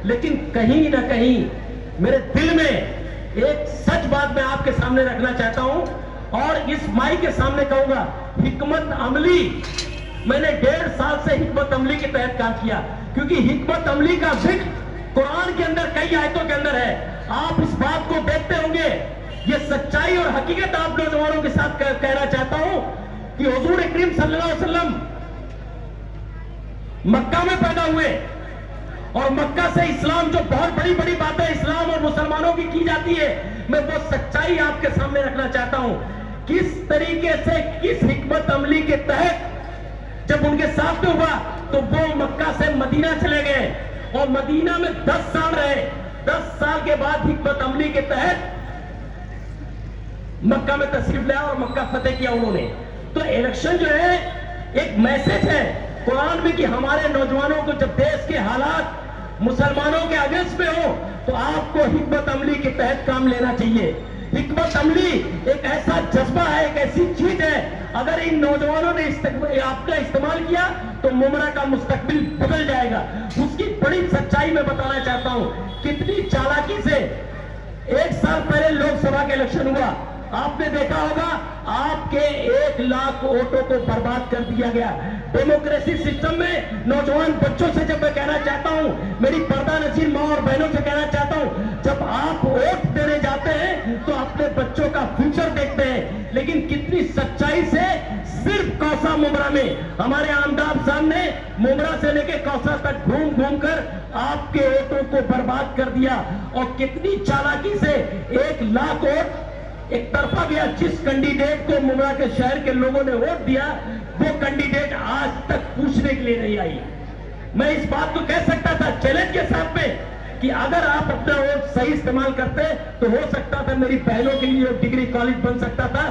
लेकिन कहीं ना कहीं मेरे दिल में एक सच बात मैं आपके सामने रखना चाहता हूं और इस माई के सामने कहूंगा, हिकमत अमली, मैंने 1.5 साल से हिकमत अमली के तहत काम किया, क्योंकि हिकमत अमली का जिक्र कुरान के अंदर कई आयतों के अंदर है। आप इस बात को देखते होंगे, ये सच्चाई और हकीकत आप नौजवानों के साथ कहना चाहता हूं कि हुजूर करीम सल्लल्लाहु अलैहि वसल्लम मक्का में पैदा हुए और मक्का से इस्लाम, जो बहुत बड़ी बड़ी बातें इस्लाम और मुसलमानों की जाती है, मैं वो सच्चाई आपके सामने रखना चाहता हूं। किस तरीके से, किस हिकमत अमली के तहत जब उनके साथ में हुआ तो वो मक्का से मदीना चले गए और मदीना में 10 साल रहे। 10 साल के बाद हिकमत अमली के तहत मक्का में तशरीफ लाया और मक्का फतेह किया उन्होंने। तो इलेक्शन जो है एक मैसेज है कुरान में कि हमारे नौजवानों को जब देश के हालात मुसलमानों के अगेंस्ट में हो तो आपको हिकमत अमली के तहत काम लेना चाहिए। हिकमत अमली एक ऐसा जज्बा है, एक ऐसी चीज है, अगर इन नौजवानों ने आपका इस्तेमाल किया तो मुमरा का मुस्तकबिल बदल जाएगा। उसकी बड़ी सच्चाई मैं बताना चाहता हूं। कितनी चालाकी से 1 साल पहले लोकसभा के इलेक्शन हुआ, आपने देखा होगा, आपके 1 लाख वोटों को बर्बाद कर दिया गया। डेमोक्रेसी सिस्टम में नौजवान बच्चों से जब मैं कहना चाहता हूं, मेरी पर्दा नसीर मां और बहनों से कहना चाहता हूं, जब आप वोट देने जाते हैं तो अपने बच्चों का फ्यूचर देखते हैं, लेकिन कितनी सच्चाई से सिर्फ कौसा मुमरा में हमारे आमदार साहब ने मुमरा से लेके कौसा तक घूम घूम कर आपके वोटों को बर्बाद कर दिया। और कितनी चालाकी से 1 लाख वोट एक तरफा गया। जिस कैंडिडेट को मुमरा के शहर के लोगों ने वोट दिया वो कैंडिडेट आज तक पूछने के लिए नहीं आई। मैं इस बात को कह सकता था चैलेंज के साथ में कि अगर आप अपना वोट सही इस्तेमाल करते तो हो सकता था मेरी बहनों के लिए डिग्री कॉलेज बन सकता था।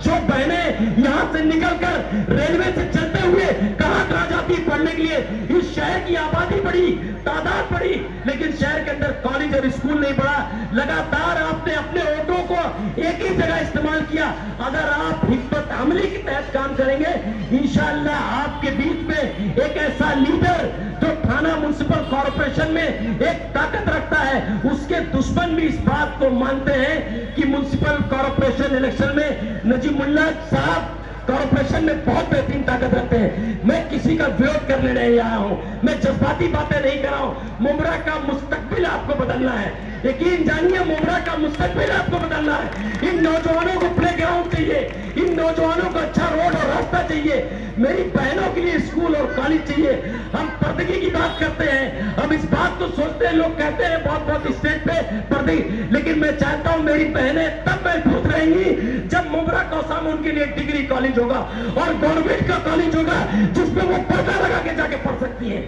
जो बहनें यहां से निकलकर रेलवे से चलते हुए कहां जाती पढ़ने के लिए, इस शहर की आबादी बढ़ी, तादाद बढ़ी, लेकिन शहर के अंदर कॉलेज और स्कूल नहीं बढ़ा। लगातार आपने अपने वोटों को एक ही जगह इस्तेमाल किया। अगर आप हिकमत अमली के तहत काम करेंगे, इंशाअल्लाह आपके बीच में एक ऐसा लीडर जो थाना म्युनिसिपल कॉर्पोरेशन में एक ताकत रखता है, उसके दुश्मन भी इस बात को मानते हैं कि म्युनिसिपल कॉर्पोरेशन इलेक्शन में नजीमुल्लाह साहब कॉर्पोरेशन में बहुत बेहतरीन ताकत रखते हैं। मैं किसी का विरोध करने नहीं आया हूं, मैं जज्बाती बातें नहीं कर रहा हूं। मुमरा का मुस्तकबिल आपको बदलना है, यकीन जानिए मुमरा का मुस्तकबिल आपको बदलना है। इन नौजवानों को प्ले ग्राउंड चाहिए, इन नौजवानों को अच्छा रोड और रास्ता चाहिए, मेरी बहनों के लिए स्कूल और कॉलेज चाहिए। हम पर्दगी की बात करते हैं, हम इस बात को सोचते हैं, लोग कहते हैं बहुत बहुत स्टेज पे पर्दगी, लेकिन मैं चाहता हूं मेरी बहनें तब महफूज रहेंगी जब मुमरा कौसा में उनके लिए डिग्री कॉलेज होगा और गवर्नमेंट का कॉलेज होगा जिसमें वो पर्दा लगा के जाके पढ़ सकती है।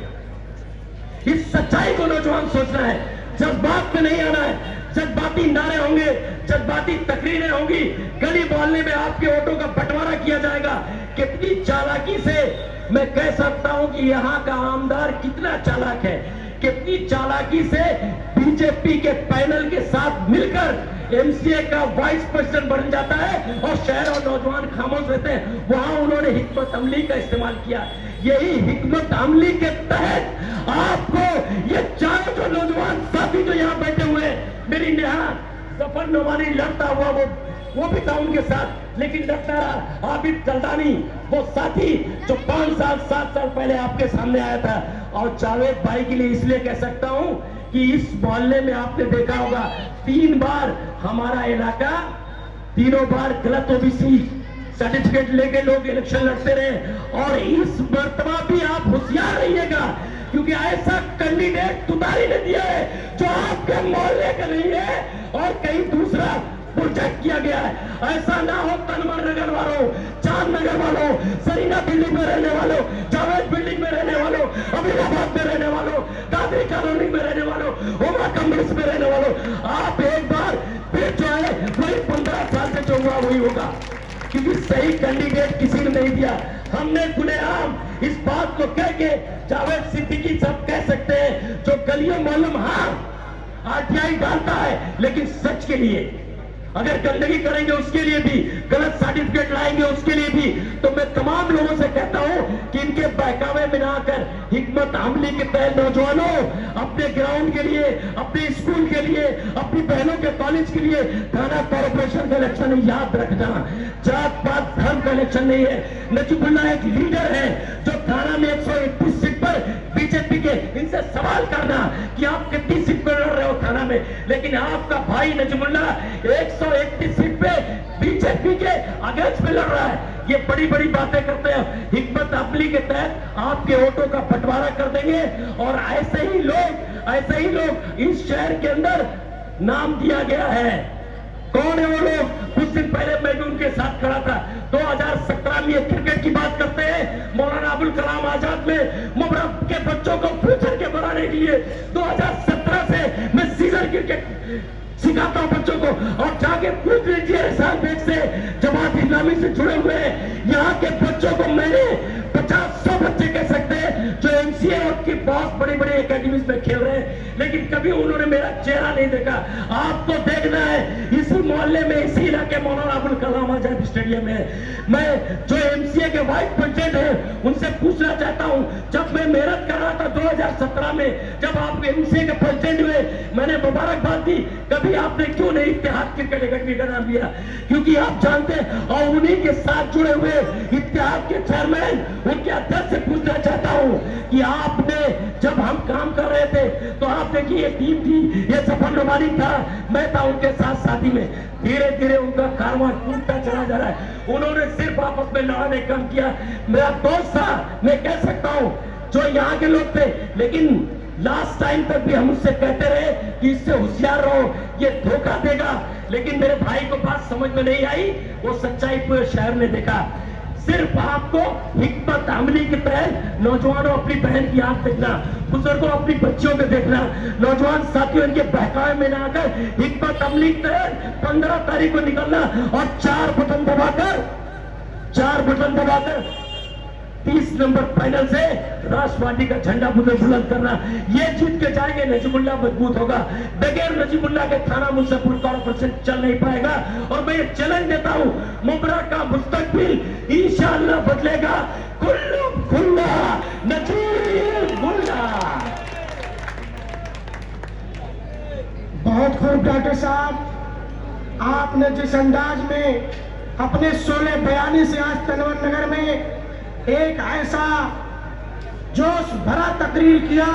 इस सच्चाई को नौजवान सोचना है, जज्बात में नहीं आना है। जज्बाती नारे होंगे, जज्बाती तकरीरें होंगी, गली मोहल्ले में आपके वोटों का बंटवारा किया जाएगा। कितनी चालाकी से मैं कह सकता हूं कि यहां का आमदार कितना चालाक है, कितनी चालाकी से बीजेपी के पैनल के साथ मिलकर एमसीए का वाइस प्रेसिडेंट बन जाता है और शहर और नौजवान खामोश रहते हैं। वहां उन्होंने हिकमत अमली का इस्तेमाल किया। यही हिकमत अमली के तहत आपको ये चारों जो नौजवान साथी जो यहाँ बैठे हुए, मेरी नेहा जफर नोमानी लड़ता हुआ वो भी था उनके साथ, लेकिन डॉक्टर आबिद जल्दानी वो साथी जो 5 साल 7 साल पहले आपके सामने आया था। और जावेद भाई के लिए इसलिए कह सकता हूं कि इस मोहल्ले में आपने देखा होगा 3 बार हमारा इलाका, तीनों बार गलत ओबीसी सर्टिफिकेट लेके लोग इलेक्शन लड़ते रहे। और इस मर्तबा भी आप होशियार रहिएगा, क्योंकि ऐसा कैंडिडेट तुतारी ने दिया है जो आपके मोहल्ले का नहीं है और कहीं दूसरा प्रोजेक्ट किया गया है। ऐसा ना हो तनवर नगर वालों, चांद नगर वालों, सरीना बिल्डिंग में रहने वालों, जावेद बिल्डिंग में रहने वालों, अमीनाबाद में रहने वालों, दादरी कॉलोनी में रहने वालों, उमा कम्बल्स में रहने वालों, आप एक बार फिर जो है वही 15 साल से जो हुआ वही होगा, क्योंकि सही कैंडिडेट किसी ने नहीं दिया। हमने खुलेआम इस बात को कह के जावेद सिद्दीकी सब कह सकते हैं जो गलियों मालूम, हाँ आरटीआई डालता है लेकिन सच के लिए, अगर गंदगी करेंगे उसके लिए भी, गलत सर्टिफिकेट लाएंगे उसके लिए भी। तो मैं तमाम लोगों से कहता हूं कि इनके बहकावे में ना आकर हिकमत अमली के तहत नौजवानों अपने ग्राउंड के लिए, अपने स्कूल के लिए, अपनी बहनों के कॉलेज के लिए थाना कॉर्पोरेशन का इलेक्शन याद रखना, जात पात धर्म का इलेक्शन नहीं है। नजीबुल्लाह एक लीडर है जो थाना में 131 सीट पर बीजेपी के, इनसे सवाल करना कि आप कितनी सीट पर लड़ रहे हो थाना में, लेकिन आपका भाई नजीबुल्लाह 131 सीट पे बीजेपी के अगेंस्ट में लड़ रहा है। ये बड़ी बड़ी बातें करते हैं। हिकमत अमली के तहत आपके वोटों का बंटवारा कर देंगे और ऐसे ही लोग इस शहर के अंदर नाम दिया गया है। कौन है वो लोग? कुछ दिन पहले मैं भी उनके साथ खड़ा था। 2017 में ये क्रिकेट की बात करते हैं, मौलाना अबुल कलाम आजाद में मुबरक के बच्चों को फ्यूचर के बनाने के लिए 2017 से मैं सीजन क्रिकेट सिखाता हूं बच्चों को। और जाके पूछ लीजिए एहसान बेग से, जमात इस्लामी से जुड़े हुए यहाँ के बच्चों को मैंने 50-100 बच्चे कह सकते हैं जो एमसीए और की बहुत बड़ी बड़ी एकेडमीज में खेल रहे हैं, लेकिन कभी उन्होंने मेरा चेहरा नहीं देखा। आपको देखना है इसी मोहल्ले में, इसी इलाके मौलाना अबुल कलाम आजाद स्टेडियम में। मैं जो एमसीए के वाइस प्रेसिडेंट है उनसे पूछना चाहता हूं, जब मैं मेहनत कर रहा था 2017 में, जब आप एमसीए के प्रेसिडेंट हुए, मैंने मुबारकबाद दी, कभी आपने क्यों नहीं इत्तेहाद क्रिकेट अकेडमी का नाम लिया? क्योंकि आप जानते हैं, और उन्हीं के साथ जुड़े हुए इत्तेहाद के चेयरमैन, उनके अध्यक्ष से पूछना चाहता हूं कि आपने, जब हम काम कर रहे थे तो आपने की ये टीम थी, ये सफर रवानी था, मैं था उनके साथ साथी में। धीरे धीरे उनका कारवां टूटता चला जा रहा है। उन्होंने सिर्फ आपस में लड़ाने काम किया। मेरा दोस्त था, मैं कह सकता हूं, जो यहाँ के लोग थे, लेकिन लास्ट टाइम तक भी हम उससे कहते रहे कि इससे होशियार रहो, ये धोखा देगा। लेकिन मेरे भाई को बात समझ में नहीं आई, वो सच्चाई पूरे शहर ने देखा। सिर्फ आपको हिकमत अमली के तहत नौजवानों अपनी बहन की आंख देखना, बुजुर्गों अपनी बच्चियों को देखना, नौजवान साथियों इनके बहकावे में ना आकर हिकमत अमली के तहत 15 तारीख को निकलना और 4 बटन दबाकर 30 नंबर फाइनल से राष्ट्रवादी का झंडा बुलंद करना। ये जीत के जाएंगे, नजीबुल्लाह मजबूत होगा। बगैर नजीबुल्लाह के थाना मुजफ्फरपुर कॉर्पोरेशन चल नहीं पाएगा। और मैं ये चैलेंज देता हूं, मुबारक का मुस्तकबिल इंशाअल्लाह बदलेगा। कुल्लू खुल्ला नजीबुल्लाह। बहुत खूब डॉक्टर साहब, आपने जिस अंदाज में अपने 16 बयानी से आज तनवर नगर में एक ऐसा जोश भरा तकरीर किया,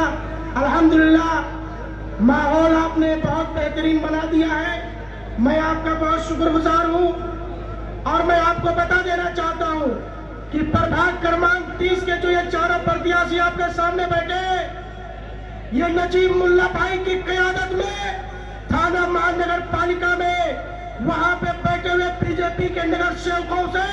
अल्हम्दुलिल्लाह माहौल आपने बहुत बेहतरीन बना दिया है। मैं आपका बहुत शुक्रगुजार हूं और मैं आपको बता देना चाहता हूं कि प्रभाग क्रमांक 30 के जो ये चारों प्रत्याशी आपके सामने बैठे, ये नजीब मुल्ला भाई की क़यादत में थाना महानगर पालिका में वहां पे बैठे हुए बीजेपी के नगर सेवकों से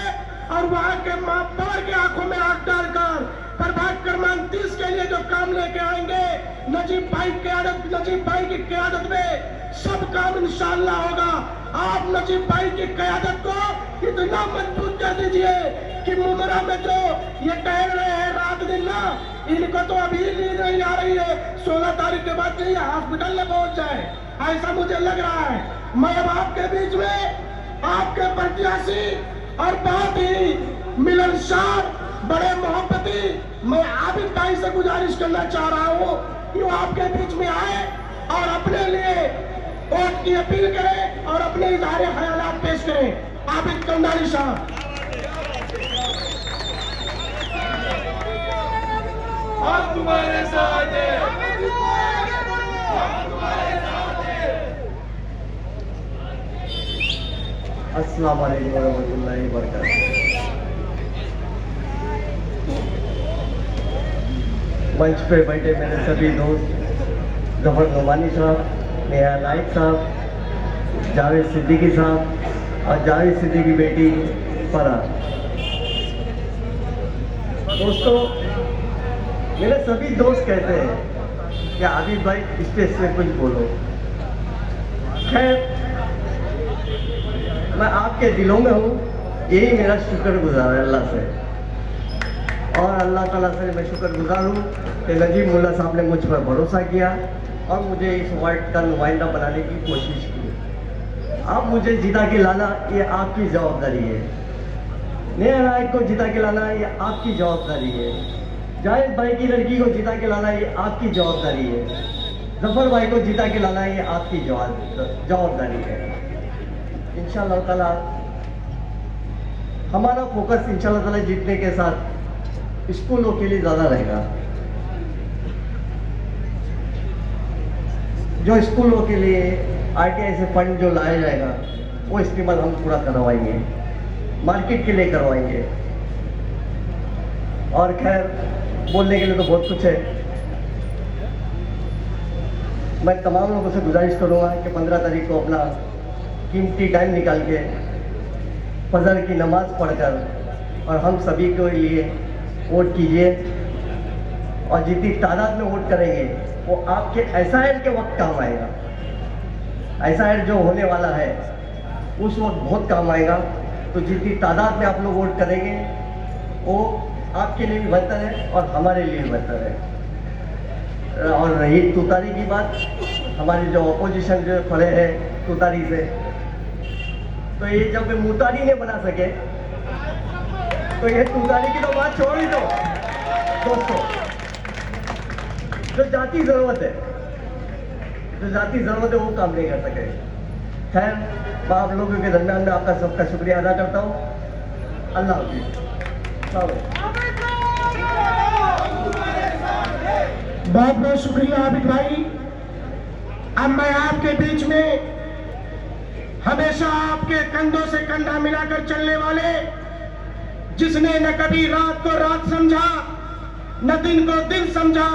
और वहां के महापौर की आंखों में आंख डालकर प्रभाग क्रमांक 30 के लिए जो काम लेके आएंगे, नजीब भाई की क़यादत में सब काम इंशाअल्लाह होगा। आप नजीब भाई की क़यादत को इतना मजबूत कर दीजिए कि मुमरा में जो ये टहल रहे हैं रात दिन ना, इनको तो अभी नींद नहीं आ रही है। 16 तारीख के बाद कहीं हॉस्पिटल में पहुंच जाए, ऐसा मुझे लग रहा है। मैं अब आपके बीच में आपके प्रत्याशी और बहुत ही मिलनसार, बड़े मोहब्बती, मैं आबिद भाई से गुजारिश करना चाह रहा हूँ कि वो आपके बीच में आए और अपने लिए वोट की अपील करें और अपने इज़हार ख्यालात पेश करें। आबिद कंडाली साहब। हम तुम्हारे साथ हैं, हम तुम्हारे साथ हैं। अस्सलाम वालेकुम रहमतुल्लाहि व बरकातहू। मंच पे बैठे मेरे सभी दोस्त, जफर नोमानी साहब, नेहा नाइक साहब, जावेद सिद्दीकी साहब और जावेद सिद्दीकी की बेटी फरह। दोस्तों, मेरे सभी दोस्त कहते हैं कि आबिद भाई स्टेज से कुछ बोलो। खैर, मैं आपके दिलों में हूँ, यही मेरा शुक्रगुजार है अल्लाह से। और अल्लाह ताला से मैं शुक्रगुजार हूँ कि नजीब मुल्ला साहब ने मुझ पर भरोसा किया और मुझे इस वार्ड का नुमाइंदा बनाने की कोशिश की। आप मुझे जिता के लाना ये आपकी जवाबदारी है। नेहा नायक को जिता के लाना ये आपकी जवाबदारी है। जाहिद भाई की लड़की को जिता के लाना ये आपकी जवाबदारी है। जफर भाई को जिता के लाना ये आपकी जवाबदारी है। इंशाअल्लाह ताला हमारा फोकस इंशाअल्लाह ताला जीतने के साथ स्कूलों के लिए ज़्यादा रहेगा। जो स्कूलों के लिए आरटीआई से फंड जो लाया जाएगा वो इस्तेमाल हम पूरा करवाएंगे, मार्केट के लिए करवाएंगे। और खैर बोलने के लिए तो बहुत कुछ है। मैं तमाम लोगों से गुजारिश करूंगा कि 15 तारीख को अपना कीमती टाइम निकाल के फजर की नमाज पढ़कर और हम सभी के लिए वोट कीजिए। और जितनी तादाद में वोट करेंगे वो आपके एसआईआर के वक्त काम आएगा। एसआईआर जो होने वाला है उस वक्त बहुत काम आएगा। तो जितनी तादाद में आप लोग वोट करेंगे वो आपके लिए भी बेहतर है और हमारे लिए भी बेहतर है। और रही तुतारी की बात, हमारी जो अपोजिशन जो खड़े हैं तुतारी से, तो ये जब मुतारी नहीं बना सके तो ये तुतारी की तो बात छोड़ ही दो दोस्तों। जो जाती जरूरत है वो काम नहीं कर सके। खैर मैं आप लोगों के दरमियान में आपका सबका शुक्रिया अदा करता हूँ। अल्लाह हाफिज़। बहुत बहुत शुक्रिया आबिद भाई। अब मैं आपके बीच में हमेशा आपके कंधों से कंधा मिलाकर चलने वाले, जिसने न कभी रात को रात समझा, न दिन को दिन समझा,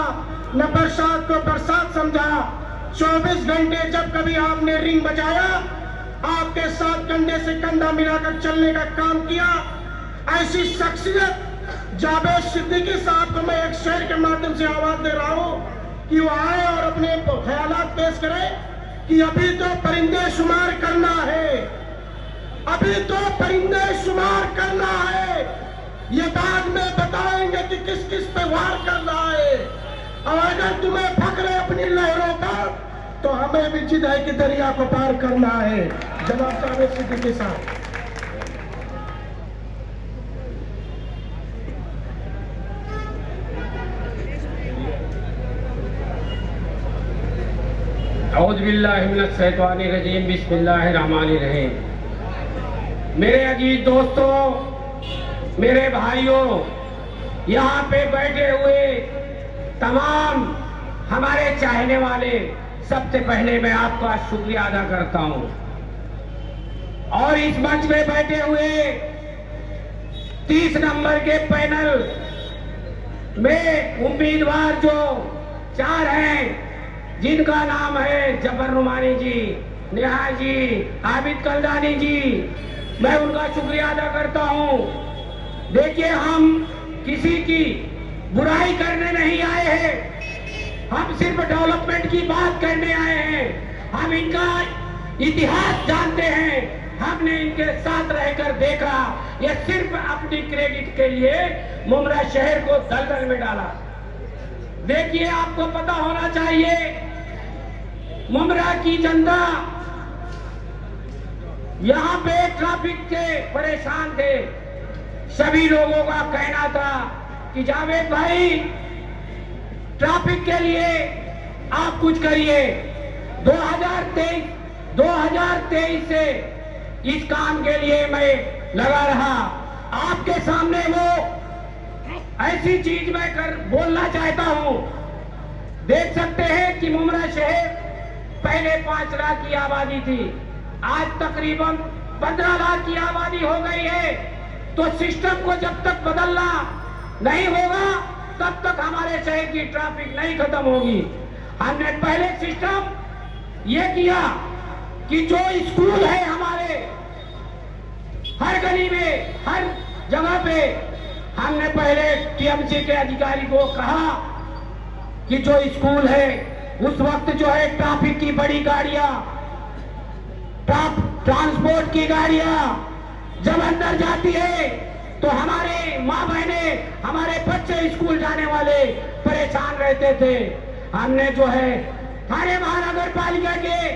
न बरसात को बरसात समझा, 24 घंटे जब कभी आपने रिंग बजाया आपके साथ कंधे से कंधा मिलाकर चलने का काम किया, ऐसी शख्सियत जावेद सिद्दीकी साहब को मैं एक शेर के माध्यम से आवाज दे रहा हूं कि वो आए और अपने ख्यालात पेश करें कि अभी तो परिंदे शुमार करना है, अभी तो परिंदे शुमार करना है, ये बाद में बताएंगे कि किस किस पे वार कर रहा है। और अगर तुम्हें फक्र है अपनी लहरों पर तो हमें भी जिद्द की दरिया को पार करना है। जनाब जावेद सिद्दीकी साहब। औज़ुबिल्लाहिमिनश्शैतानिर्रजीम, बिस्मिल्लाहिर्रहमानिर्रहीम। मेरे अजीज दोस्तों, मेरे भाइयों, यहाँ पे बैठे हुए तमाम हमारे चाहने वाले, सबसे पहले मैं आपका शुक्रिया अदा करता हूँ। और इस मंच में बैठे हुए 30 नंबर के पैनल में उम्मीदवार जो 4 हैं, जिनका नाम है जफर नुमानी जी, नेहा जी, आबिद कलदानी जी, मैं उनका शुक्रिया अदा करता हूं। देखिए, हम किसी की बुराई करने नहीं आए हैं, हम सिर्फ डेवलपमेंट की बात करने आए हैं। हम इनका इतिहास जानते हैं, हमने इनके साथ रहकर देखा। ये सिर्फ अपनी क्रेडिट के लिए मुमरा शहर को दलदल में डाला। देखिए, आपको पता होना चाहिए, मुमरा की जनता यहाँ पे ट्रैफिक से परेशान थे। सभी लोगों का कहना था कि जावेद भाई, ट्रैफिक के लिए आप कुछ करिए। 2023 से इस काम के लिए मैं लगा रहा। आपके सामने वो ऐसी चीज मैं बोलना चाहता हूं। देख सकते हैं कि मुमरा शहर पहले 5 लाख की आबादी थी, आज तकरीबन 15 लाख की आबादी हो गई है। तो सिस्टम को जब तक बदलना नहीं होगा तब तक हमारे शहर की ट्रैफिक नहीं खत्म होगी। हमने पहले सिस्टम ये किया कि जो स्कूल है हमारे हर गली में, हर जगह पे, हमने पहले टीएमसी के अधिकारी को कहा कि जो स्कूल है उस वक्त जो है ट्रैफिक की बड़ी गाड़ियां, ट्रांसपोर्ट की गाड़ियां जब अंदर जाती है तो हमारे माँ बहने, हमारे बच्चे स्कूल जाने वाले परेशान रहते थे। हमने जो है थाने महानगर पालिका के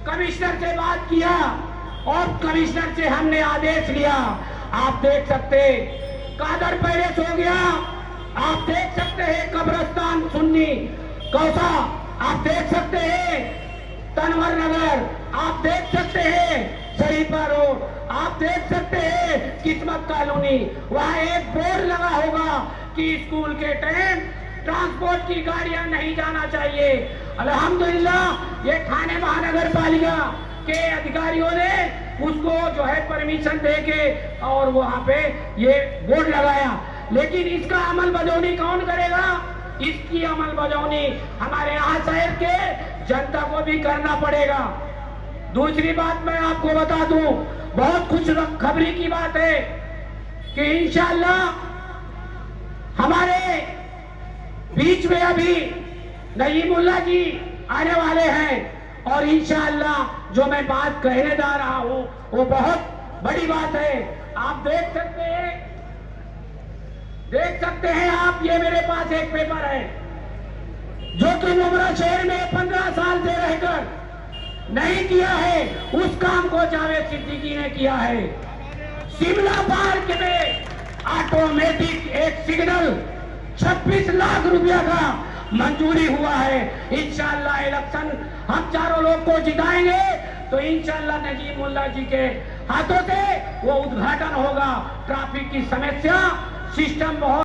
कमिश्नर से बात किया और कमिश्नर से हमने आदेश लिया। आप देख सकते कादर पैलेस हो गया, आप देख सकते हैं कब्रस्तान सुन्नी कौसा, आप देख सकते हैं तनवर नगर, आप देख सकते हैं शरीफा रोड, आप देख सकते हैं किस्मत कॉलोनी। वहाँ एक बोर्ड लगा होगा कि स्कूल के टाइम ट्रांसपोर्ट की गाड़ियां नहीं जाना चाहिए। अल्हम्दुलिल्लाह ये ठाणे महानगर पालिका के अधिकारियों ने उसको जो है परमिशन दे के और वहाँ पे ये बोर्ड लगाया, लेकिन इसका अमल बजौनी कौन करेगा? इसकी अमल बजौनी हमारे यहाँ शहर के जनता को भी करना पड़ेगा। दूसरी बात मैं आपको बता दूं, बहुत खुशखबरी की बात है कि इंशाअल्लाह हमारे बीच में अभी नईमुल्लाह जी आने वाले हैं और इंशाअल्लाह जो मैं बात कहने जा रहा हूं वो बहुत बड़ी बात है। आप देख सकते हैं आप, ये मेरे पास एक पेपर है जो कि मुमरा शहर में 15 साल से रहकर नहीं किया है, उस काम को जावेद सिद्दीकी ने किया है। शिमला पार्क में ऑटोमेटिक एक सिग्नल 26 लाख रुपया का मंजूरी हुआ है। इंशाअल्लाह इलेक्शन हम चारों लोग को जिताएंगे तो इंशाअल्लाह नजीमुल्लाह जी के हाथों से वो उद्घाटन होगा। ट्रैफिक की समस्या सिस्टम बहुत